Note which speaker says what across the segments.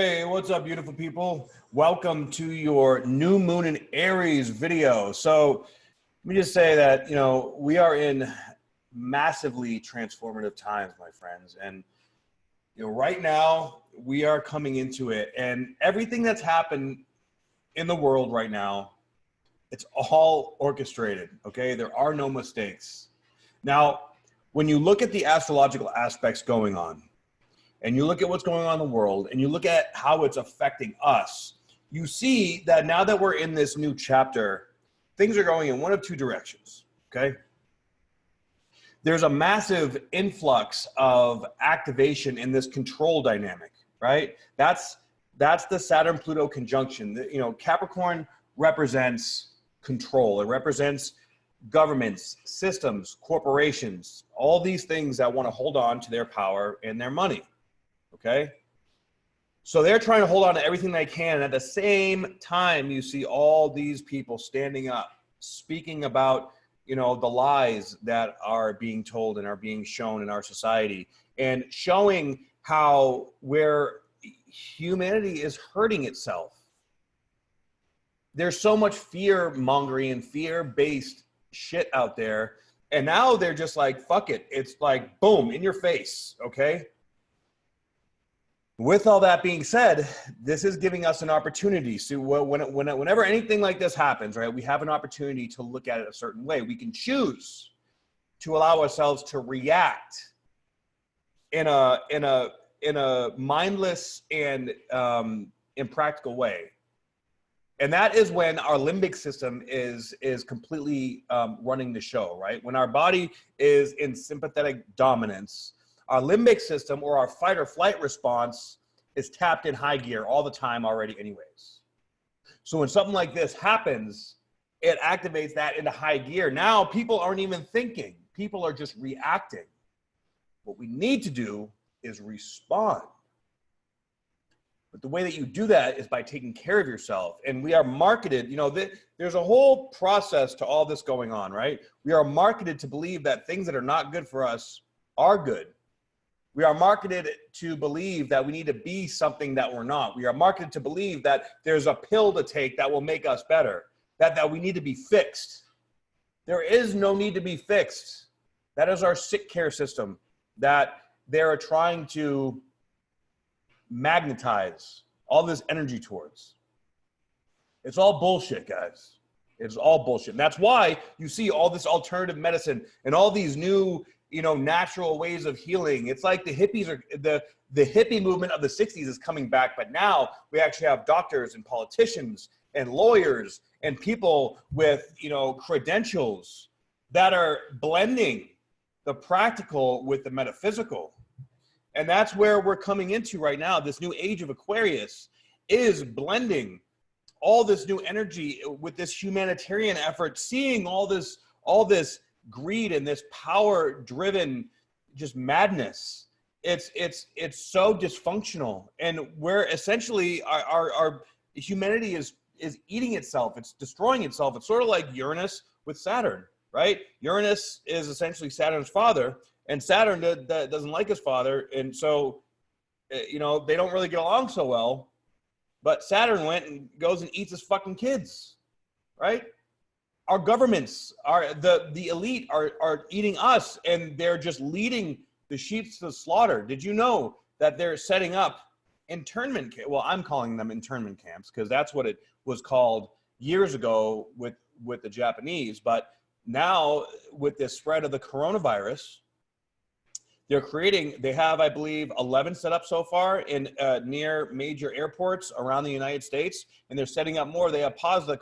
Speaker 1: Hey, what's up, beautiful people? Welcome to your new Moon in Aries video. So let me just say that, we are in massively transformative times, my friends. And, right now we are coming into it, and everything that's happened in the world right now, it's all orchestrated, okay? There are no mistakes. Now, when you look at the astrological aspects going on, and you look at what's going on in the world, and you look at how it's affecting us, you see that now that we're in this new chapter, things are going in one of two directions, okay? There's a massive influx of activation in this control dynamic, right? That's the Saturn-Pluto conjunction. Capricorn represents control. It represents governments, systems, corporations, all these things that want to hold on to their power and their money. Okay, so they're trying to hold on to everything they can. And at the same time, you see all these people standing up, speaking about, the lies that are being told and are being shown in our society, and showing how where humanity is hurting itself. There's so much fear mongering and fear-based shit out there. And now they're just like, fuck it. It's like, boom, in your face. Okay. With all that being said, this is giving us an opportunity. So whenever anything like this happens, right, we have an opportunity to look at it a certain way. We can choose to allow ourselves to react in a mindless and impractical way. And that is when our limbic system is completely running the show, right? When our body is in sympathetic dominance, our limbic system, or our fight or flight response, is tapped in high gear all the time already anyways. So when something like this happens, it activates that into high gear. Now people aren't even thinking. People are just reacting. What we need to do is respond. But the way that you do that is by taking care of yourself. And we are marketed, there's a whole process to all this going on, right? We are marketed to believe that things that are not good for us are good. We are marketed to believe that we need to be something that we're not. We are marketed to believe that there's a pill to take that will make us better, that we need to be fixed. There is no need to be fixed. That is our sick care system that they're trying to magnetize all this energy towards. It's all bullshit, guys. It's all bullshit. And that's why you see all this alternative medicine and all these new natural ways of healing. It's like the hippies are the hippie movement of the 60s is coming back, but now we actually have doctors and politicians and lawyers and people with, credentials that are blending the practical with the metaphysical. And that's where we're coming into right now. This new age of Aquarius is blending all this new energy with this humanitarian effort, seeing all this greed and this power-driven just madness. It's so dysfunctional, and where essentially our humanity is eating itself. It's destroying itself. It's sort of like Uranus with Saturn, right? Uranus is essentially Saturn's father, and Saturn doesn't like his father, and so they don't really get along so well. But Saturn went and goes and eats his fucking kids, right? Our governments, the elite are eating us, and they're just leading the sheep to the slaughter. Did you know that they're setting up internment camps? Well, I'm calling them internment camps because that's what it was called years ago with the Japanese. But now with this spread of the coronavirus, they have, I believe, 11 set up so far in near major airports around the United States, and they're setting up more. They have paused the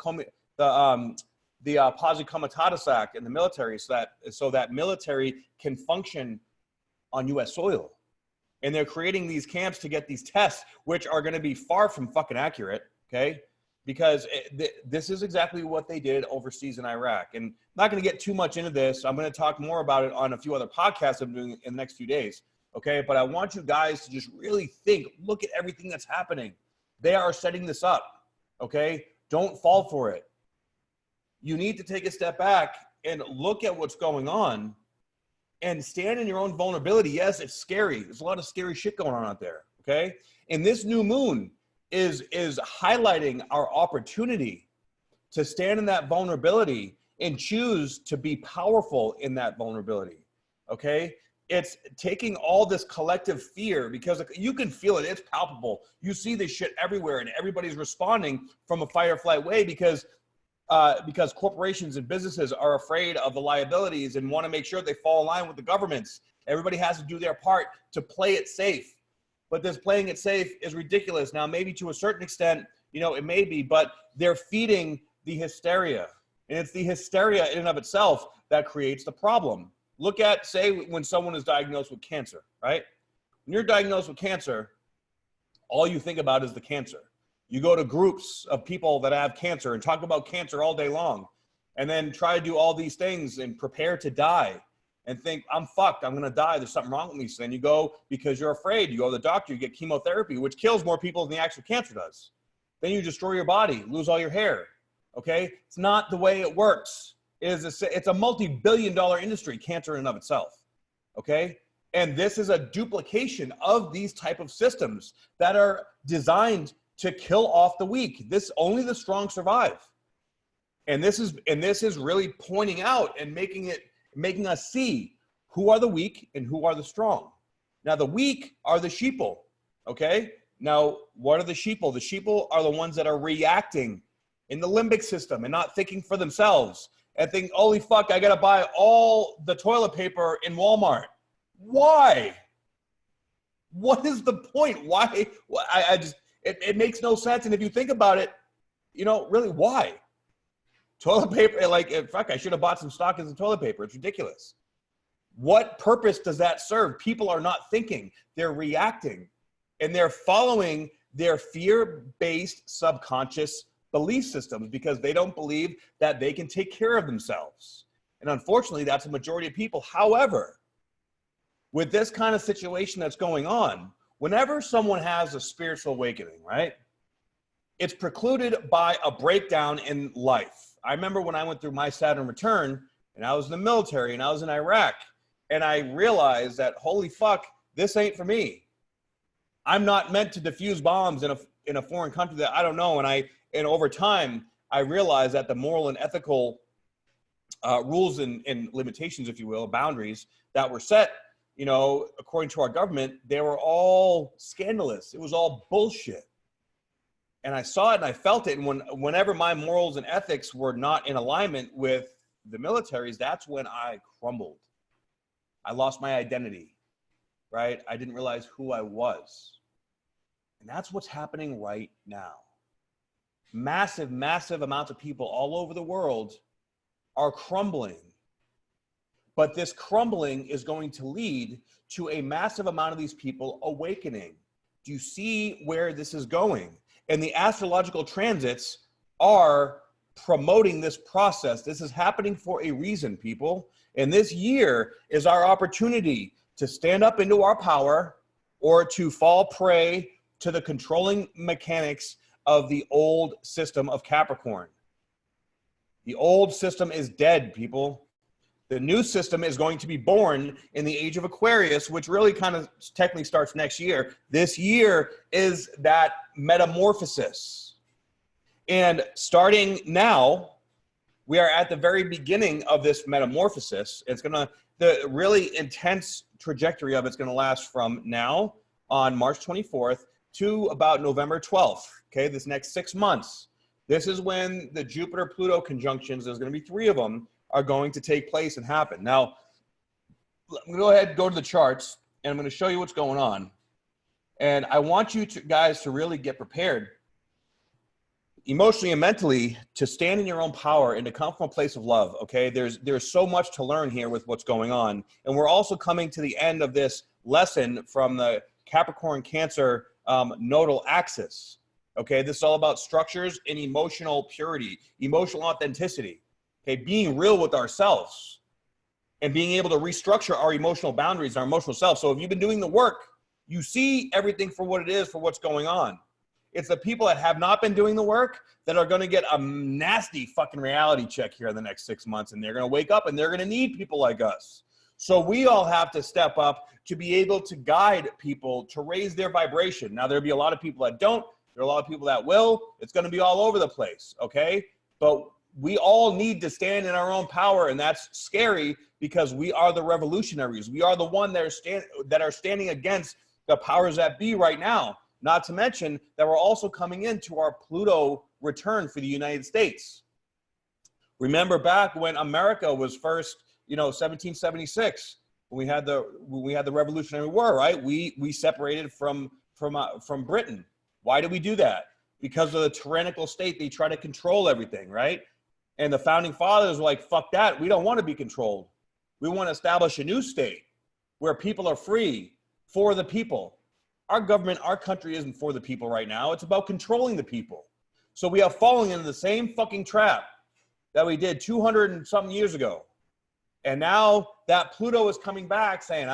Speaker 1: Posse Comitatus Act in the military so that military can function on U.S. soil. And they're creating these camps to get these tests, which are going to be far from fucking accurate, okay? Because this is exactly what they did overseas in Iraq. And I'm not going to get too much into this. I'm going to talk more about it on a few other podcasts I'm doing in the next few days, okay? But I want you guys to just really look at everything that's happening. They are setting this up, okay? Don't fall for it. You need to take a step back and look at what's going on and stand in your own vulnerability. Yes, it's scary. There's a lot of scary shit going on out there, okay? And this new moon is highlighting our opportunity to stand in that vulnerability and choose to be powerful in that vulnerability, okay? It's taking all this collective fear, because you can feel it, it's palpable. You see this shit everywhere and everybody's responding from a fight or flight way because corporations and businesses are afraid of the liabilities and want to make sure they fall in line with the governments. Everybody has to do their part to play it safe. But this playing it safe is ridiculous. Now, maybe to a certain extent, you know, it may be, but they're feeding the hysteria. And it's the hysteria in and of itself that creates the problem. Look at, say, when someone is diagnosed with cancer, right? When you're diagnosed with cancer, all you think about is the cancer. You go to groups of people that have cancer and talk about cancer all day long, and then try to do all these things and prepare to die and think, I'm fucked, I'm gonna die, there's something wrong with me. So then you go, because you're afraid, you go to the doctor, you get chemotherapy, which kills more people than the actual cancer does. Then you destroy your body, lose all your hair, okay? It's not the way it works. It's a multi-billion-dollar industry, cancer in and of itself, okay? And this is a duplication of these type of systems that are designed to kill off the weak. Only the strong survive. And this is really pointing out and making us see who are the weak and who are the strong. Now, the weak are the sheeple, okay? Now, what are the sheeple? The sheeple are the ones that are reacting in the limbic system and not thinking for themselves and think, holy fuck, I gotta buy all the toilet paper in Walmart. Why? What is the point? Why? It makes no sense. And if you think about it, you know, really, why? Toilet paper, like, fuck, I should have bought some stock as a toilet paper. It's ridiculous. What purpose does that serve? People are not thinking. They're reacting. And they're following their fear-based subconscious belief systems because they don't believe that they can take care of themselves. And unfortunately, that's a majority of people. However, with this kind of situation that's going on, whenever someone has a spiritual awakening, right, it's precluded by a breakdown in life. I remember when I went through my Saturn return and I was in the military and I was in Iraq, and I realized that, holy fuck, this ain't for me. I'm not meant to defuse bombs in a foreign country that I don't know. And over time, I realized that the moral and ethical rules and limitations, if you will, boundaries that were set, you know, according to our government, they were all scandalous. It was all bullshit. And I saw it and I felt it. And whenever my morals and ethics were not in alignment with the military's, that's when I crumbled. I lost my identity, right? I didn't realize who I was. And that's what's happening right now. Massive, massive amounts of people all over the world are crumbling. But this crumbling is going to lead to a massive amount of these people awakening. Do you see where this is going? And the astrological transits are promoting this process. This is happening for a reason, people. And this year is our opportunity to stand up into our power or to fall prey to the controlling mechanics of the old system of Capricorn. The old system is dead, people. The new system is going to be born in the age of Aquarius, which really kind of technically starts next year. This year is that metamorphosis. And starting now, we are at the very beginning of this metamorphosis. The really intense trajectory of it's going to last from now on March 24th to about November 12th. Okay, this next 6 months. This is when the Jupiter-Pluto conjunctions, there's going to be 3 of them, are going to take place and happen. Now, I'm going to go ahead and go to the charts, and I'm going to show you what's going on. And I want you guys to really get prepared emotionally and mentally to stand in your own power and to come from a place of love, okay? There's so much to learn here with what's going on. And we're also coming to the end of this lesson from the Capricorn Cancer nodal axis, okay? This is all about structures and emotional purity, emotional authenticity, okay? Being real with ourselves and being able to restructure our emotional boundaries, our emotional self. So if you've been doing the work, you see everything for what it is, for what's going on. It's the people that have not been doing the work that are going to get a nasty fucking reality check here in the next 6 months. And they're going to wake up and they're going to need people like us. So we all have to step up to be able to guide people to raise their vibration. Now, there'll be a lot of people that don't. There are a lot of people that will. It's going to be all over the place, okay? But we all need to stand in our own power, and that's scary because we are the revolutionaries. We are the one that are standing against the powers that be right now. Not to mention that we're also coming into our Pluto return for the United States. Remember back when America was first, 1776, when we had the Revolutionary War, right? We separated from Britain. Why did we do that? Because of the tyrannical state. They try to control everything, right? And the founding fathers were like, fuck that. We don't want to be controlled. We want to establish a new state where people are free for the people. Our government, our country isn't for the people right now. It's about controlling the people. So we are falling into the same fucking trap that we did 200 and something years ago. And now that Pluto is coming back saying,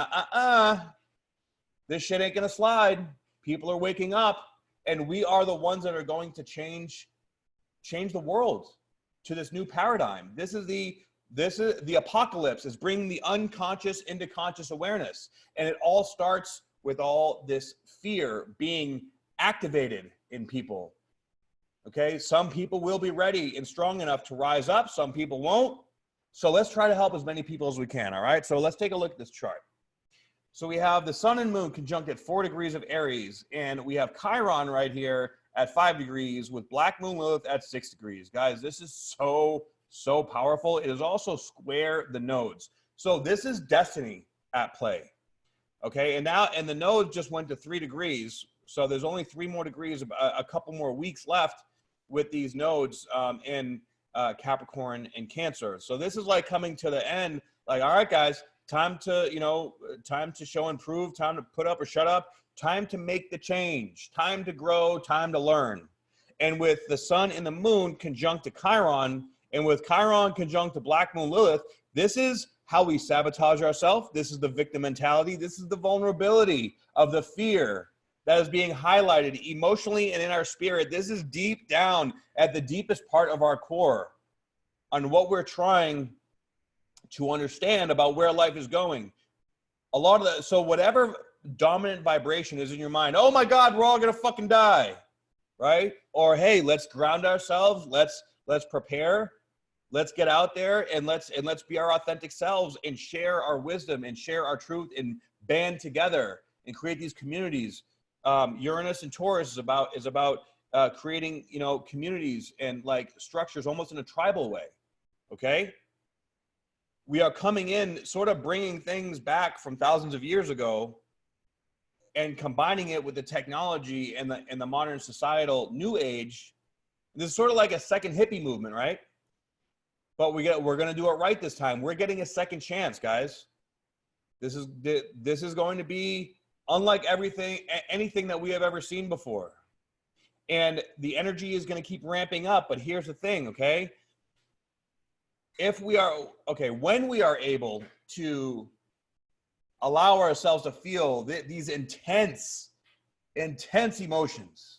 Speaker 1: this shit ain't going to slide. People are waking up. And we are the ones that are going to change the world to this new paradigm. This is the apocalypse, is bringing the unconscious into conscious awareness. And it all starts with all this fear being activated in people. Okay, some people will be ready and strong enough to rise up. Some people won't. So let's try to help as many people as we can, all right? So let's take a look at this chart. So we have the sun and moon conjunct at 4 degrees of Aries, and we have Chiron right here at 5 degrees with black moon Lilith at 6 degrees. Guys, this is so powerful. It is also square the nodes. So this is destiny at play. Okay, and the node just went to 3 degrees. So there's only 3 more degrees, a couple more weeks left with these nodes in Capricorn and Cancer. So this is like coming to the end, like, all right, guys, time to show and prove, time to put up or shut up, time to make the change, time to grow, time to learn. And with the sun and the moon conjunct to Chiron, and with Chiron conjunct to black moon Lilith, this is how we sabotage ourselves. This is the victim mentality. This is the vulnerability of the fear that is being highlighted emotionally and in our spirit. This is deep down at the deepest part of our core on what we're trying to understand about where life is going. A lot of that, so whatever dominant vibration is in your mind, oh my God, we're all gonna fucking die, right? Or hey, let's ground ourselves, let's prepare, let's get out there and let's be our authentic selves and share our wisdom and share our truth and band together and create these communities. Uranus and Taurus is about creating, communities and like structures almost in a tribal way. Okay. We are coming in sort of bringing things back from thousands of years ago and combining it with the technology and the modern societal new age. This is sort of like a second hippie movement, right? But we're going to do it right this time. We're getting a second chance, guys. This is going to be unlike anything that we have ever seen before. And the energy is going to keep ramping up. But here's the thing, okay? When we are able to allow ourselves to feel these intense emotions,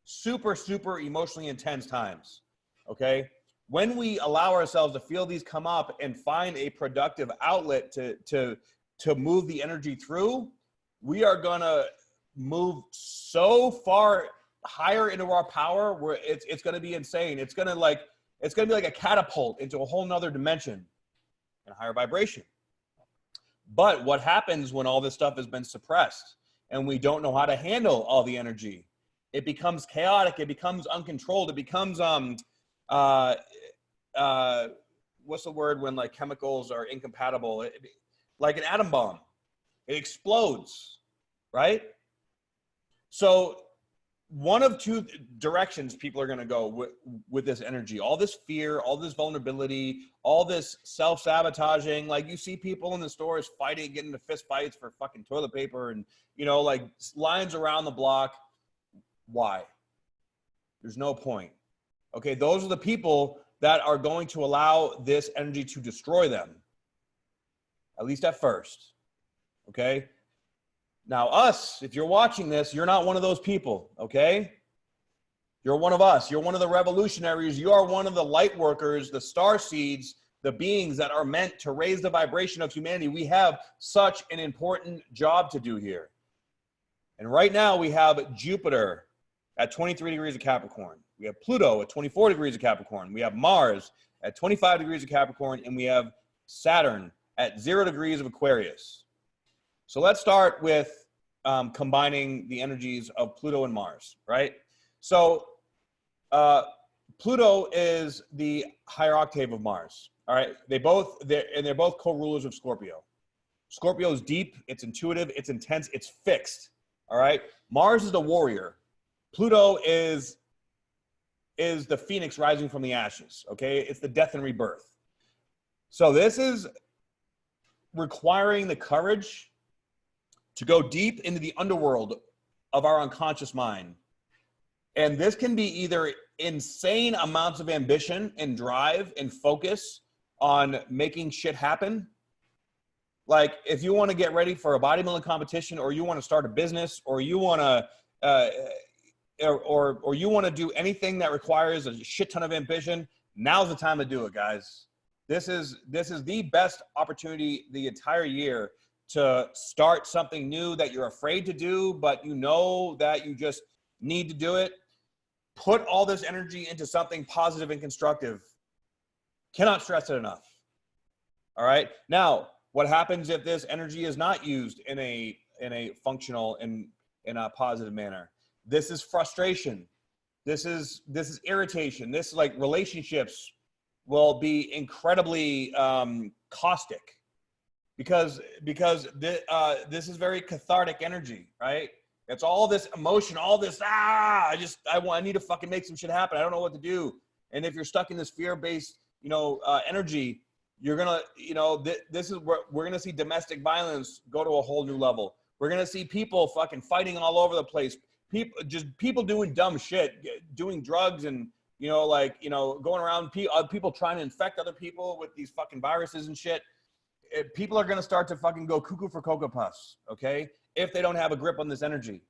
Speaker 1: super emotionally intense times, okay? When we allow ourselves to feel these come up and find a productive outlet to move the energy through, we are gonna move so far higher into our power where it's gonna be insane. It's gonna be like a catapult into a whole nother dimension and higher vibration. But what happens when all this stuff has been suppressed and we don't know how to handle all the energy? It becomes chaotic. It becomes uncontrolled. It becomes, what's the word when like chemicals are incompatible? Like an atom bomb. It explodes, right? So one of two directions people are going to go with this energy, all this fear, all this vulnerability, all this self-sabotaging. Like you see people in the stores fighting, getting into fist fights for fucking toilet paper and, like lines around the block. Why? There's no point. Okay. Those are the people that are going to allow this energy to destroy them, at least at first. Okay. Now us, if you're watching this, you're not one of those people, okay? You're one of us. You're one of the revolutionaries. You are one of the light workers, the star seeds the beings that are meant to raise the vibration of humanity, we have such an important job to do here. And right now we have Jupiter at 23 degrees of Capricorn. We have Pluto at 24 degrees of Capricorn. We have Mars at 25 degrees of Capricorn. And we have Saturn at 0 degrees of Aquarius. So let's start with combining the energies of Pluto and Mars, right? So Pluto is the higher octave of Mars, all right? They're both co-rulers of Scorpio. Scorpio is deep, it's intuitive, it's intense, it's fixed, all right? Mars is the warrior. Pluto is the phoenix rising from the ashes, okay? It's the death and rebirth. So this is requiring the courage to go deep into the underworld of our unconscious mind. And this can be either insane amounts of ambition and drive and focus on making shit happen. Like if you want to get ready for a bodybuilding competition, or you want to start a business, or you want to, or you want to do anything that requires a shit ton of ambition, now's the time to do it, guys. This is the best opportunity the entire year to start something new that you're afraid to do, but you know that you just need to do it. Put all this energy into something positive and constructive. Cannot stress it enough. All right. Now, what happens if this energy is not used in a functional and in a positive manner? This is frustration. This is irritation. This, like, relationships will be incredibly caustic because this is very cathartic energy, right? It's all this emotion, all this, I need to fucking make some shit happen. I don't know what to do. And if you're stuck in this fear-based, energy, you're going to, this is where we're going to see domestic violence go to a whole new level. We're going to see people fucking fighting all over the place. People doing dumb shit, doing drugs and, going around, people trying to infect other people with these fucking viruses and shit. People are going to start to fucking go cuckoo for Cocoa Puffs, okay? If they don't have a grip on this energy.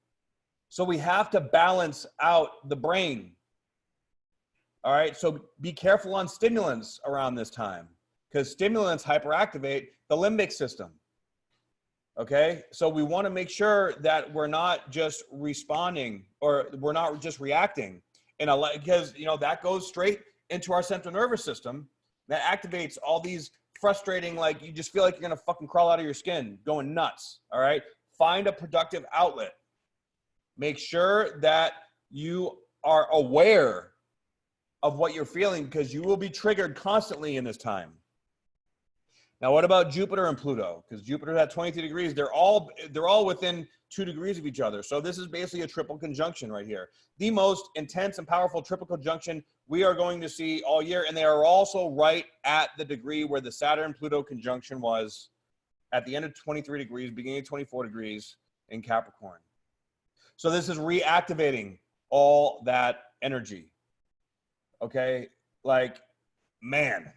Speaker 1: So we have to balance out the brain. All right, so be careful on stimulants around this time, because stimulants hyperactivate the limbic system. Okay, so we want to make sure that we're not just responding, or we're not just reacting, because that goes straight into our central nervous system that activates all these frustrating, like, you just feel like you're gonna fucking crawl out of your skin, going nuts. All right, find a productive outlet. Make sure that you are aware of what you're feeling, because you will be triggered constantly in this time. Now, what about Jupiter and Pluto? Because Jupiter's at 23 degrees. They're all within 2 degrees of each other. So this is basically a triple conjunction right here. The most intense and powerful triple conjunction we are going to see all year. And they are also right at the degree where the Saturn-Pluto conjunction was at the end of 23 degrees, beginning of 24 degrees in Capricorn. So this is reactivating all that energy. Okay? Like, man.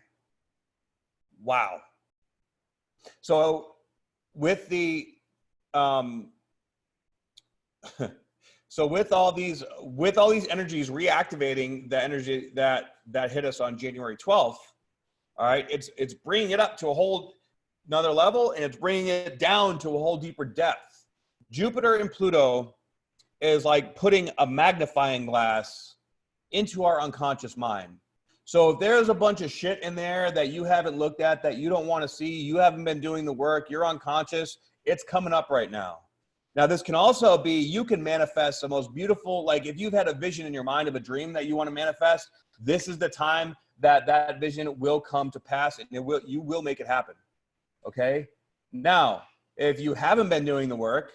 Speaker 1: Wow. So with the with all these energies reactivating the energy that hit us on January 12th, all right, it's bringing it up to a whole another level, and it's bringing it down to a whole deeper depth. Jupiter and Pluto is like putting a magnifying glass into our unconscious mind. So if there's a bunch of shit in there that you haven't looked at, that you don't want to see, you haven't been doing the work, you're unconscious, it's coming up right now. Now, this can also be, you can manifest the most beautiful, like if you've had a vision in your mind of a dream that you want to manifest, this is the time that vision will come to pass, and you will make it happen. Okay? Now, if you haven't been doing the work,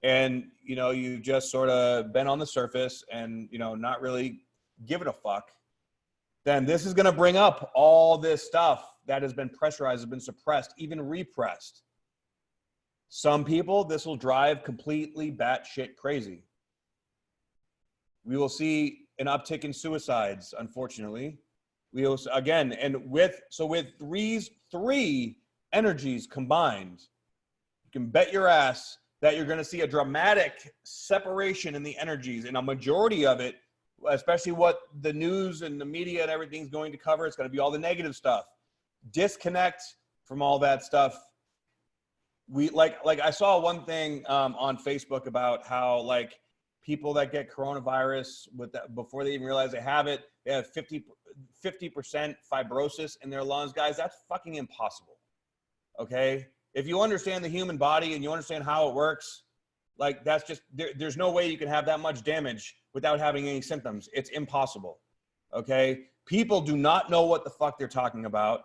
Speaker 1: and you've just sort of been on the surface and not really giving a fuck, then this is going to bring up all this stuff that has been pressurized, has been suppressed, even repressed. Some people, this will drive completely batshit crazy. We will see an uptick in suicides, unfortunately. We will, again, and with three energies combined, you can bet your ass that you're going to see a dramatic separation in the energies, and a majority of it, especially what the news and the media and everything's going to cover, it's going to be all the negative stuff. disconnect from all that stuff. We like I saw one thing on Facebook about how like people that get coronavirus with that, before they even realize they have it, they have 50% fibrosis in their lungs. Guys, that's fucking impossible. Okay? If you understand the human body and you understand how it works, like that's just, there's no way you can have that much damage without having any symptoms. It's impossible. Okay? People do not know what the fuck they're talking about.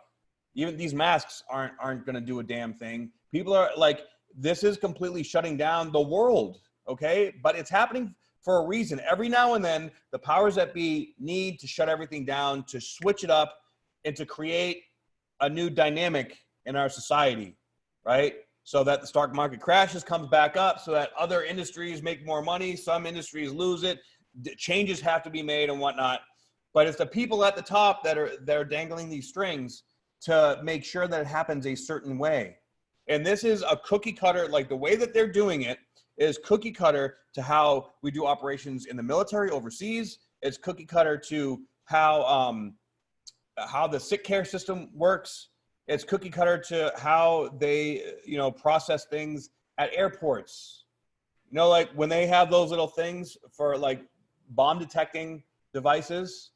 Speaker 1: Even these masks aren't going to do a damn thing. People are like, this is completely shutting down the world. Okay? But it's happening for a reason. Every now and then, the powers that be need to shut everything down, to switch it up, and to create a new dynamic in our society, right? So that the stock market crashes, comes back up, so that other industries make more money, some industries lose it, changes have to be made and whatnot. But it's the people at the top that are dangling these strings to make sure that it happens a certain way. And this is a cookie cutter, like the way that they're doing it is cookie cutter to how we do operations in the military overseas. It's cookie cutter to how the sick care system works. It's cookie cutter to how they, you know, process things at airports. You know, like when they have those little things for like bomb detecting devices,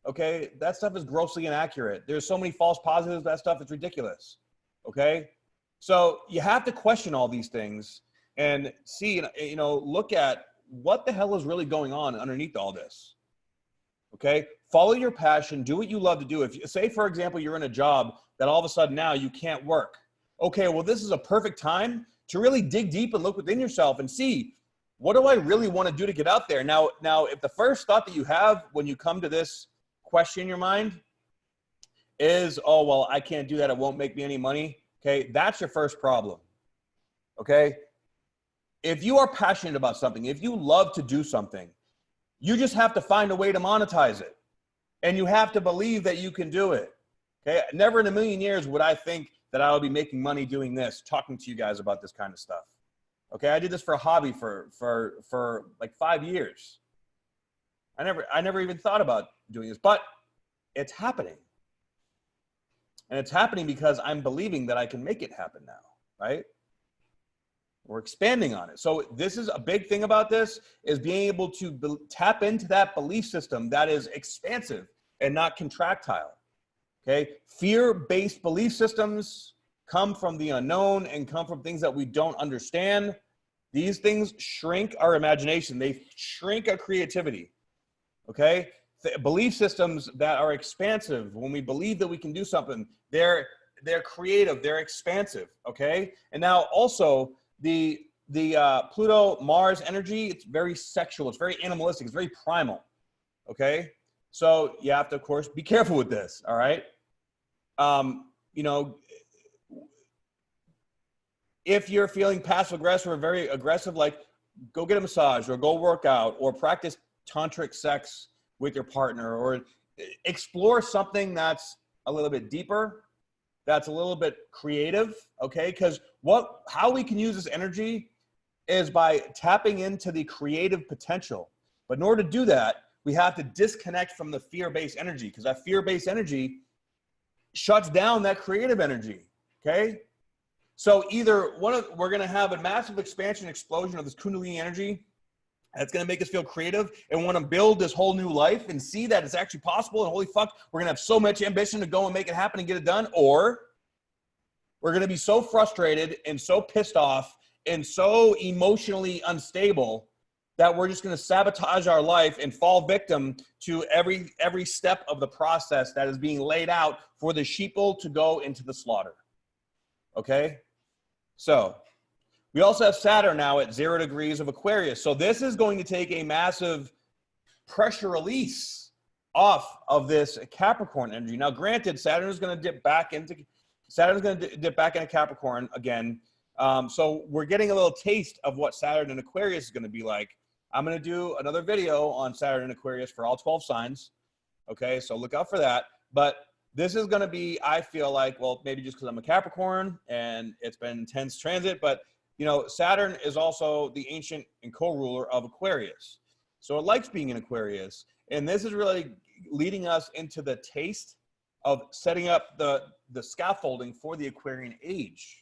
Speaker 1: okay, that stuff is grossly inaccurate. There's so many false positives, that stuff is ridiculous, okay? So you have to question all these things and see, you know, look at what the hell is really going on underneath all this, okay? Follow your passion, do what you love to do. If you say, for example, you're in a job that all of a sudden now you can't work. Okay, well, this is a perfect time to really dig deep and look within yourself and see, what do I really want to do to get out there? Now, if the first thought that you have when you come to this question in your mind is, oh, well, I can't do that, it won't make me any money. Okay, that's your first problem. Okay, if you are passionate about something, if you love to do something, you just have to find a way to monetize it. And you have to believe that you can do it. Okay, never in a million years would I think that I would be making money doing this, talking to you guys about this kind of stuff. Okay, I did this for a hobby for like 5 years. I never even thought about doing this, but it's happening. And it's happening because I'm believing that I can make it happen now, right? We're expanding on it. So this is a big thing about this, is being able to tap into that belief system that is expansive and not contractile, okay? Fear-based belief systems come from the unknown and come from things that we don't understand. These things shrink our imagination. They shrink our creativity, okay? Belief systems that are expansive, when we believe that we can do something, they're creative, they're expansive, okay? And now also the Pluto Mars energy, it's very sexual, it's very animalistic, it's very primal, okay? So you have to, of course, be careful with this, all right? You know, if you're feeling passive aggressive or very aggressive, like go get a massage or go work out or practice tantric sex with your partner, or explore something that's a little bit deeper, that's a little bit creative, okay? Because how we can use this energy is by tapping into the creative potential. But in order to do that, we have to disconnect from the fear-based energy, because that fear-based energy shuts down that creative energy, okay? So either we're gonna have a massive expansion, explosion of this Kundalini energy, that's going to make us feel creative and want to build this whole new life and see that it's actually possible. And holy fuck, we're going to have so much ambition to go and make it happen and get it done. Or we're going to be so frustrated and so pissed off and so emotionally unstable that we're just going to sabotage our life and fall victim to every step of the process that is being laid out for the sheeple to go into the slaughter. Okay? So we also have Saturn now at 0 degrees of Aquarius. So this is going to take a massive pressure release off of this Capricorn energy. Now, granted, Saturn is going to dip back into Capricorn again. So we're getting a little taste of what Saturn and Aquarius is going to be like. I'm going to do another video on Saturn and Aquarius for all 12 signs. Okay, so look out for that. But this is going to be, I feel like, well, maybe just because I'm a Capricorn and it's been intense transit, but you know, Saturn is also the ancient and co-ruler of Aquarius. So it likes being in Aquarius. And this is really leading us into the taste of setting up the scaffolding for the Aquarian age.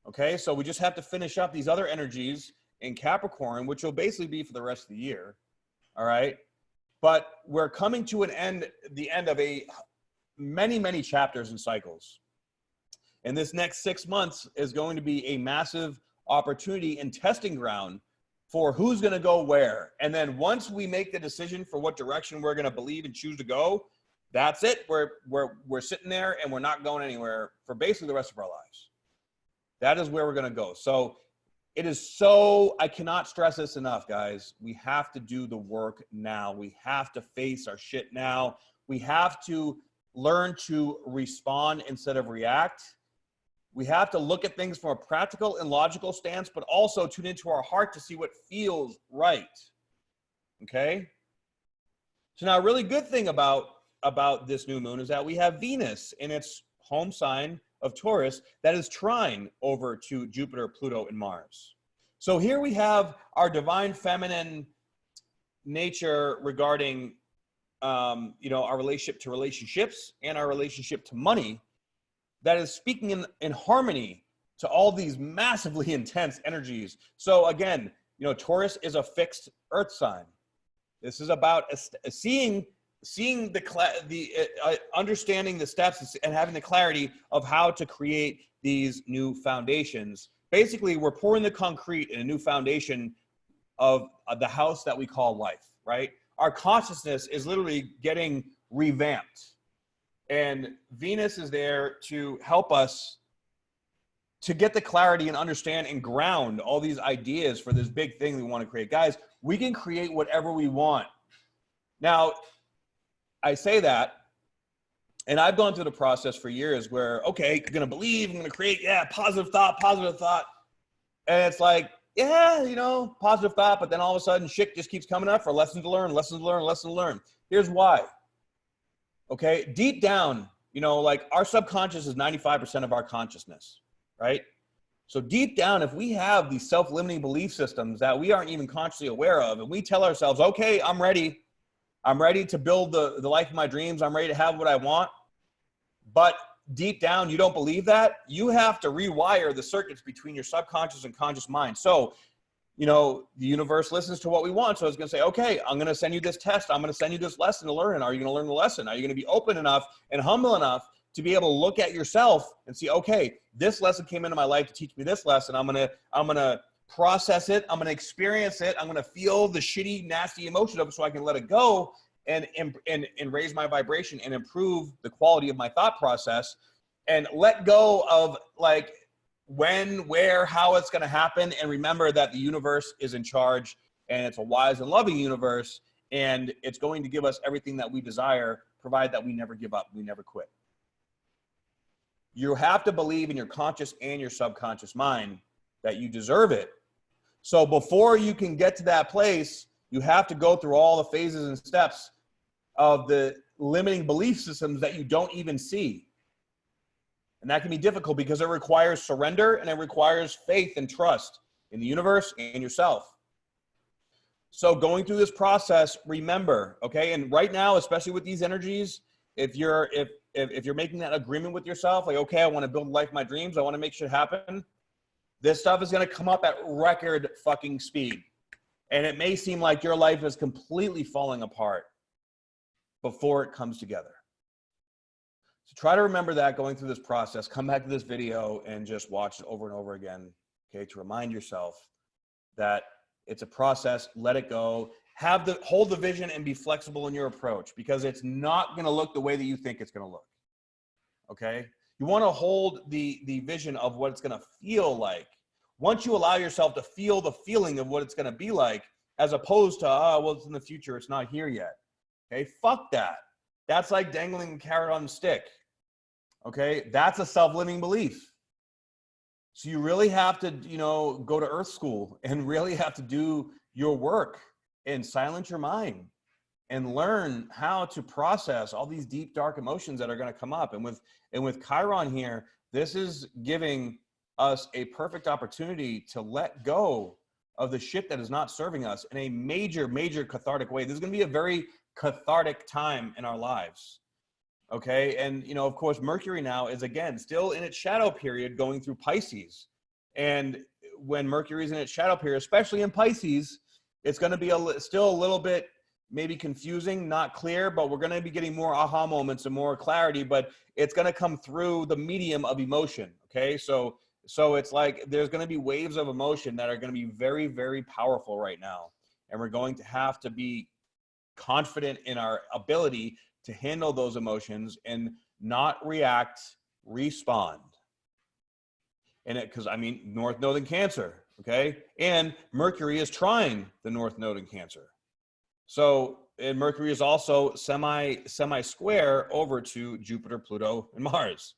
Speaker 1: Okay, so we just have to finish up these other energies in Capricorn, which will basically be for the rest of the year. All right, but we're coming to the end of many chapters and cycles. And this next 6 months is going to be a massive opportunity and testing ground for who's going to go where. And then once we make the decision for what direction we're going to believe and choose to go, that's it. We're sitting there and we're not going anywhere for basically the rest of our lives. That is where we're going to go. So it is so, I cannot stress this enough, guys. We have to do the work now. We have to face our shit now. We have to learn to respond instead of react. We have to look at things from a practical and logical stance, but also tune into our heart to see what feels right. Okay? So now a really good thing about this new moon is that we have Venus in its home sign of Taurus that is trine over to Jupiter, Pluto, and Mars. So here we have our divine feminine nature regarding our relationship to relationships and our relationship to money that is speaking in harmony to all these massively intense energies. So again, Taurus is a fixed earth sign. This is about seeing understanding the steps and having the clarity of how to create these new foundations. Basically, we're pouring the concrete in a new foundation of the house that we call life, right? Our consciousness is literally getting revamped. And Venus is there to help us to get the clarity and understand and ground all these ideas for this big thing we want to create. Guys, we can create whatever we want. Now, I say that, and I've gone through the process for years where, okay, I'm going to believe, I'm going to create, positive thought. And it's like, positive thought, but then all of a sudden shit just keeps coming up for lessons to learn. Here's why. Okay, deep down, our subconscious is 95% of our consciousness, right? So deep down, if we have these self-limiting belief systems that we aren't even consciously aware of, and we tell ourselves, okay, I'm ready to build the life of my dreams, I'm ready to have what I want, but deep down, you don't believe that, you have to rewire the circuits between your subconscious and conscious mind. So, the universe listens to what we want. So it's going to say, okay, I'm going to send you this test. I'm going to send you this lesson to learn. And are you going to learn the lesson? Are you going to be open enough and humble enough to be able to look at yourself and see, okay, this lesson came into my life to teach me this lesson. I'm going to process it. I'm going to experience it. I'm going to feel the shitty, nasty emotion of it so I can let it go and raise my vibration and improve the quality of my thought process and let go of when, where, how it's going to happen. And remember that the universe is in charge and it's a wise and loving universe. And it's going to give us everything that we desire, provided that we never give up. We never quit. You have to believe in your conscious and your subconscious mind that you deserve it. So before you can get to that place, you have to go through all the phases and steps of the limiting belief systems that you don't even see. And that can be difficult because it requires surrender and it requires faith and trust in the universe and yourself. So going through this process, remember, okay, and right now, especially with these energies, if you're making that agreement with yourself, like, okay, I want to build the life of my dreams, I want to make shit happen, this stuff is going to come up at record fucking speed. And it may seem like your life is completely falling apart before it comes together. So try to remember that going through this process. Come back to this video and just watch it over and over again, okay, to remind yourself that it's a process. Let it go. Hold the vision and be flexible in your approach because it's not going to look the way that you think it's going to look, okay? You want to hold the vision of what it's going to feel like. Once you allow yourself to feel the feeling of what it's going to be like, as opposed to, well, it's in the future, it's not here yet. Okay, fuck that. That's like dangling a carrot on a stick. Okay, that's a self-limiting belief. So you really have to, go to earth school and really have to do your work and silence your mind and learn how to process all these deep, dark emotions that are going to come up. And with Chiron here, this is giving us a perfect opportunity to let go of the shit that is not serving us in a major, major cathartic way. This is going to be a very cathartic time in our lives. Okay. And, you know, of course, Mercury now is, again, still in its shadow period going through Pisces. And when Mercury is in its shadow period, especially in Pisces, it's going to be still a little bit maybe confusing, not clear, but we're going to be getting more aha moments and more clarity, but it's going to come through the medium of emotion. Okay. So it's like there's going to be waves of emotion that are going to be very, very powerful right now. And we're going to have to be confident in our ability to handle those emotions and not react, respond. And because I mean, North Node in Cancer, okay? And Mercury is trying the North Node in Cancer. So, and Mercury is also semi-square over to Jupiter, Pluto, and Mars.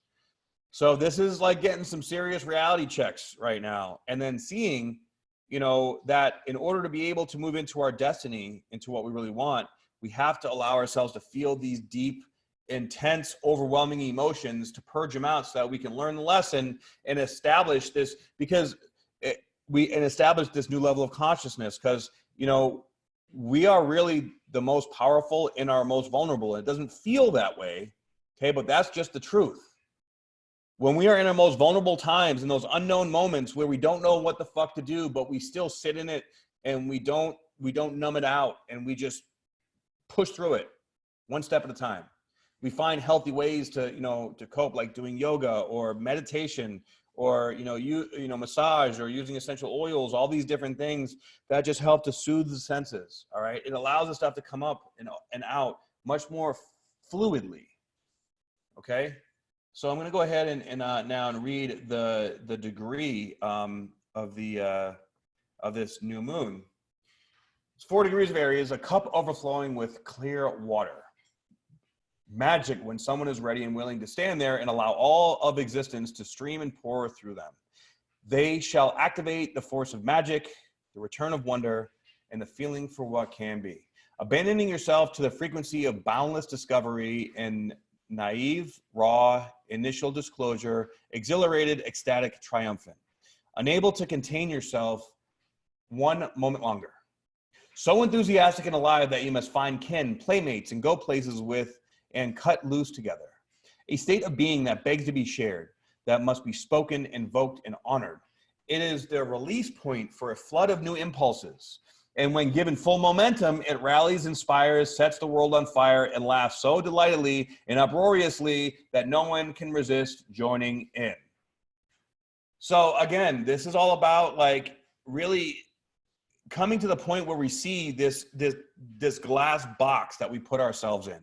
Speaker 1: So this is like getting some serious reality checks right now. And then seeing, you know, that in order to be able to move into our destiny, into what we really want, we have to allow ourselves to feel these deep, intense, overwhelming emotions, to purge them out so that we can learn the lesson and establish this, because establish this new level of consciousness. Because, you know, we are really the most powerful in our most vulnerable. And it doesn't feel that way, okay? But that's just the truth. When we are in our most vulnerable times, in those unknown moments where we don't know what the fuck to do, but we still sit in it and we don't numb it out, and we just push through it one step at a time. We find healthy ways to, you know, to cope, like doing yoga or meditation, or, you know, massage, or using essential oils, all these different things that just help to soothe the senses. All right. It allows the stuff to come up and out much more fluidly. Okay. So I'm going to go ahead and now and read the degree of this new moon. It's 4 degrees of Aries, a cup overflowing with clear water. Magic when someone is ready and willing to stand there and allow all of existence to stream and pour through them. They shall activate the force of magic, the return of wonder, and the feeling for what can be. Abandoning yourself to the frequency of boundless discovery and naive, raw, initial disclosure, exhilarated, ecstatic, triumphant. Unable to contain yourself one moment longer. So enthusiastic and alive that you must find kin, playmates, and go places with and cut loose together. A state of being that begs to be shared, that must be spoken, invoked, and honored. It is the release point for a flood of new impulses. And when given full momentum, it rallies, inspires, sets the world on fire, and laughs so delightedly and uproariously that no one can resist joining in. So again, this is all about like really coming to the point where we see this glass box that we put ourselves in.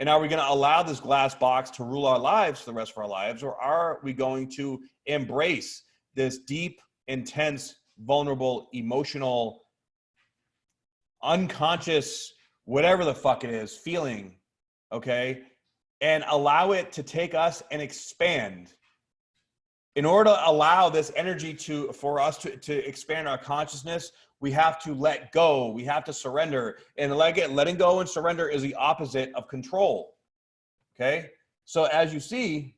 Speaker 1: And are we going to allow this glass box to rule our lives for the rest of our lives? Or are we going to embrace this deep, intense, vulnerable, emotional, unconscious, whatever the fuck it is, feeling, okay? And allow it to take us and expand. In order to allow this energy for us to expand our consciousness, we have to let go. We have to surrender. And letting go and surrender is the opposite of control. Okay? So as you see,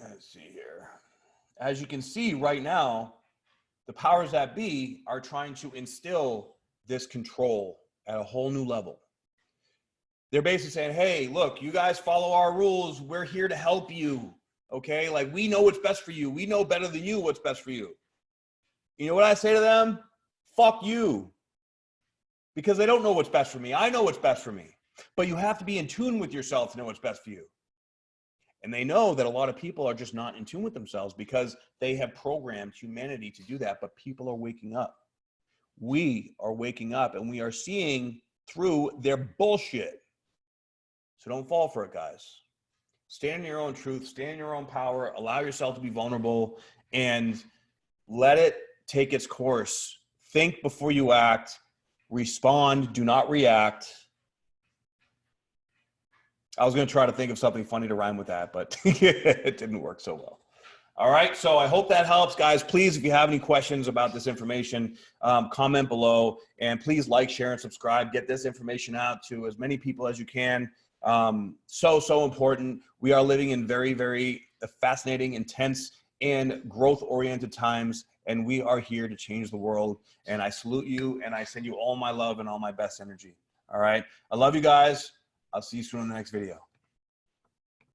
Speaker 1: let's see here. As you can see right now, the powers that be are trying to instill this control at a whole new level. They're basically saying, hey, look, you guys follow our rules. We're here to help you. Okay? Like, we know what's best for you. We know better than you what's best for you. You know what I say to them? Fuck you. Because they don't know what's best for me. I know what's best for me. But you have to be in tune with yourself to know what's best for you. And they know that a lot of people are just not in tune with themselves because they have programmed humanity to do that. But people are waking up. We are waking up, and we are seeing through their bullshit. So don't fall for it, guys. Stand in your own truth, stand in your own power, allow yourself to be vulnerable, and let it take its course. Think before you act, respond, do not react. I was going to try to think of something funny to rhyme with that, but it didn't work so well. All right, so I hope that helps, guys. Please, if you have any questions about this information, comment below, and please like, share, and subscribe. Get this information out to as many people as you can. So important. We are living in very, very fascinating, intense, and growth-oriented times, and we are here to change the world. And I salute you, and I send you all my love and all my best energy. All right. I love you guys. I'll see you soon in the next video.